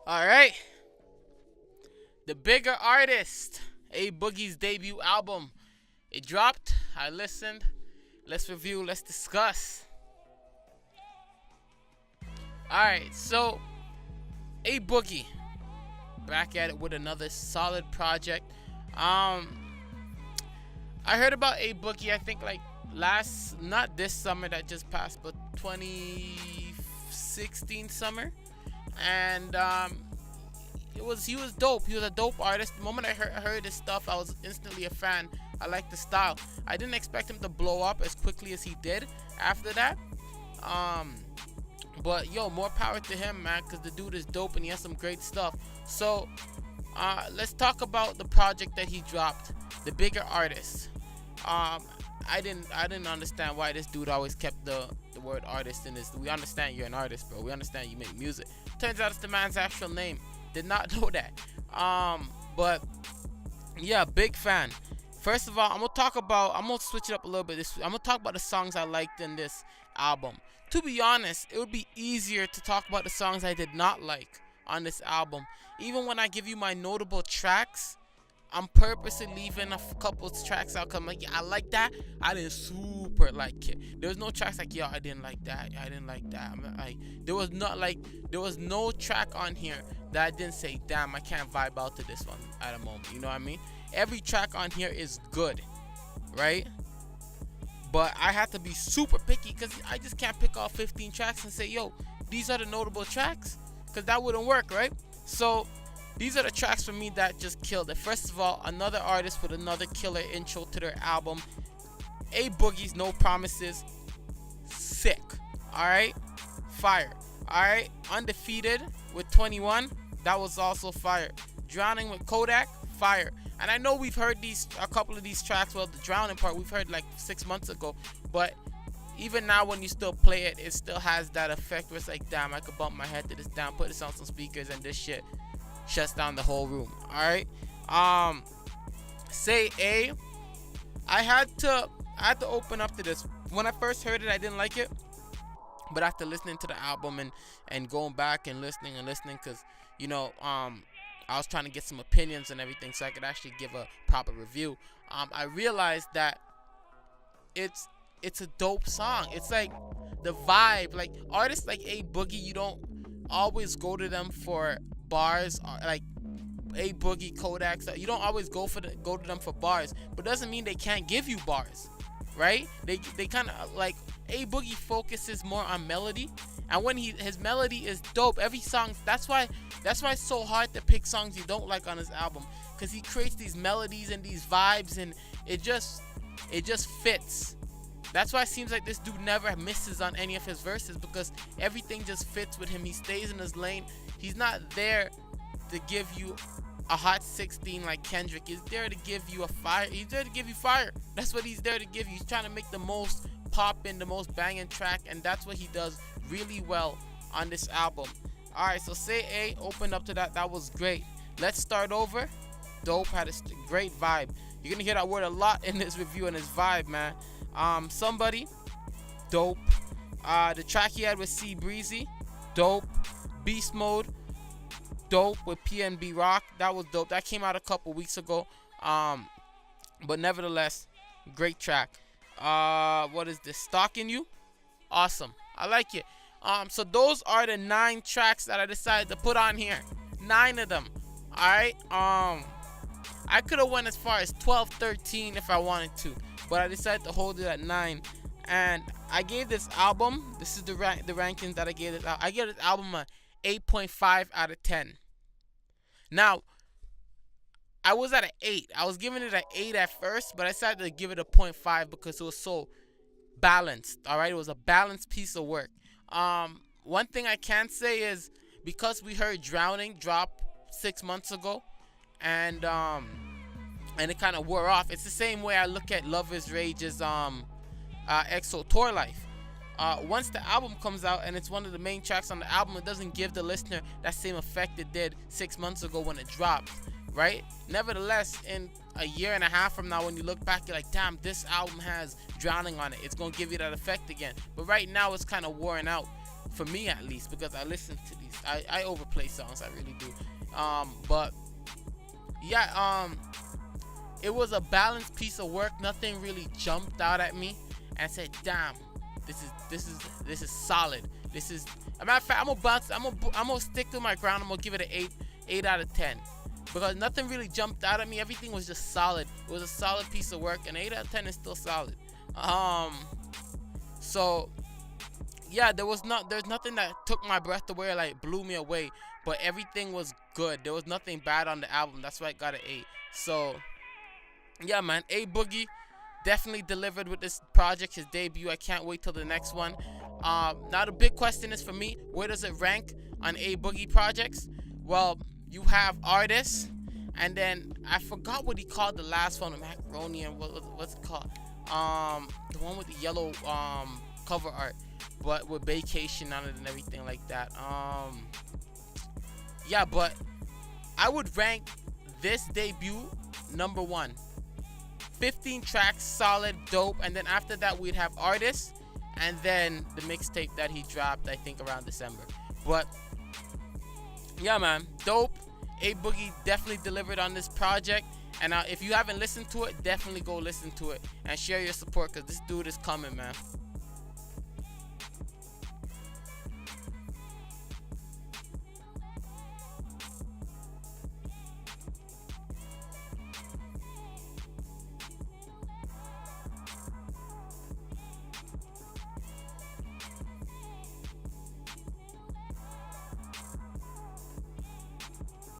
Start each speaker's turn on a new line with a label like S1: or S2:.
S1: All right, the bigger artist, A Boogie's debut album. It dropped. I listened. Let's review. Let's discuss. All right, so A Boogie back at it with another solid project. I heard about A Boogie. I think like not this summer that just passed, but 2016 summer, and he was dope. He was a dope artist. The moment I heard his stuff, I was instantly a fan. I liked the style. I didn't expect him to blow up as quickly as he did after that. But yo, more power to him, man, because the dude is dope and he has some great stuff. So let's talk about the project that he dropped, the bigger artist. I didn't understand why this dude always kept the word artist in this. We understand you're an artist, bro. We understand you make music. Turns out it's the man's actual name. Did not know that. But yeah, big fan. First of all, I'm gonna switch it up a little bit. I'm gonna talk about the songs I liked in this album. To be honest, it would be easier to talk about the songs I did not like on this album. Even when I give you my notable tracks, I'm purposely leaving a couple tracks out. Cause I'm like, yeah, I like that. I didn't super like it. There was no tracks like, yo, I didn't like that. I didn't like that. There was no track on here that I didn't say, damn, I can't vibe out to this one at a moment. You know what I mean? Every track on here is good, right? But I have to be super picky because I just can't pick all 15 tracks and say, yo, these are the notable tracks, because that wouldn't work, right? So these are the tracks for me that just killed it. First of all, another artist with another killer intro to their album. A Boogie's No Promises, sick. Alright, fire. Alright, Undefeated with 21, that was also fire. Drowning with Kodak, fire. And I know we've heard a couple of these tracks. Well, the Drowning part we've heard like 6 months ago, but even now when you still play it, it still has that effect where it's like, damn, I could bump my head to this, down, put this on some speakers, and this shit shuts down the whole room. Alright. Say A. I had to open up to this. When I first heard it, I didn't like it. But after listening to the album and going back and listening, because, you know, I was trying to get some opinions and everything so I could actually give a proper review. I realized that it's a dope song. It's like the vibe. Like artists like A Boogie, you don't always go to them for bars, or like A Boogie, Kodak. So you don't always go to them for bars, but doesn't mean they can't give you bars, right? They kind of like A Boogie focuses more on melody, and when his melody is dope, every song. That's why it's so hard to pick songs you don't like on his album, because he creates these melodies and these vibes, and it just fits. That's why it seems like this dude never misses on any of his verses, because everything just fits with him. He stays in his lane. He's not there to give you a hot 16 like Kendrick. He's there to give you a fire. He's there to give you fire. That's what he's there to give you. He's trying to make the most pop in, the most banging track, and that's what he does really well on this album. Alright, so Say A opened up to that. That was great. Let's Start Over. Dope. Had a great vibe. You're gonna hear that word a lot in this review, and his vibe, man. Somebody, dope. The track he had with C Breezy, dope. Beast Mode, dope, with PNB Rock. That was dope. That came out a couple weeks ago. But nevertheless, great track. What is this? Stalking You? Awesome. I like it. So those are the 9 tracks that I decided to put on here. 9 of them. Alright. I could have went as far as 12, 13 if I wanted to, but I decided to hold it at 9. And I gave this album, this is the rankings that I gave it. I gave this album a 8.5 out of 10. Now, I was at an 8. I was giving it an 8 at first, but I decided to give it a 0.5 because it was so balanced. Alright, it was a balanced piece of work. One thing I can say is, because we heard Drowning drop 6 months ago, and it kind of wore off. It's the same way I look at Love Is Rage's EXO Tour Life. Once the album comes out and it's one of the main tracks on the album, it doesn't give the listener that same effect it did 6 months ago when it dropped, right? Nevertheless, in a year and a half from now, when you look back, you're like, damn, this album has Drowning on it. It's going to give you that effect again. But right now, it's kind of worn out for me at least, because I listen to these. I overplay songs, I really do. But yeah, it was a balanced piece of work. Nothing really jumped out at me and said, "Damn, this is solid." This is, a matter of fact, I'm gonna stick to my ground. I'm gonna give it an 8 out of 10, because nothing really jumped out at me. Everything was just solid. It was a solid piece of work, and 8 out of 10 is still solid. So yeah, there's nothing that took my breath away, like blew me away, but everything was good. There was nothing bad on the album. That's why I got an 8. So yeah, man, A Boogie definitely delivered with this project, his debut. I can't wait till the next one. Now the big question is for me, where does it rank on A Boogie projects? Well, you have artists, and then I forgot what he called the last one, Macaroni, and what's it called? The one with the yellow cover art, but with vacation on it and everything like that. Yeah, but I would rank this debut number 1. 15 tracks, solid, dope, and then after that we'd have artists, and then the mixtape that he dropped, I think around December. But yeah, man, dope. A Boogie definitely delivered on this project, and if you haven't listened to it, definitely go listen to it and share your support, because this dude is coming, man.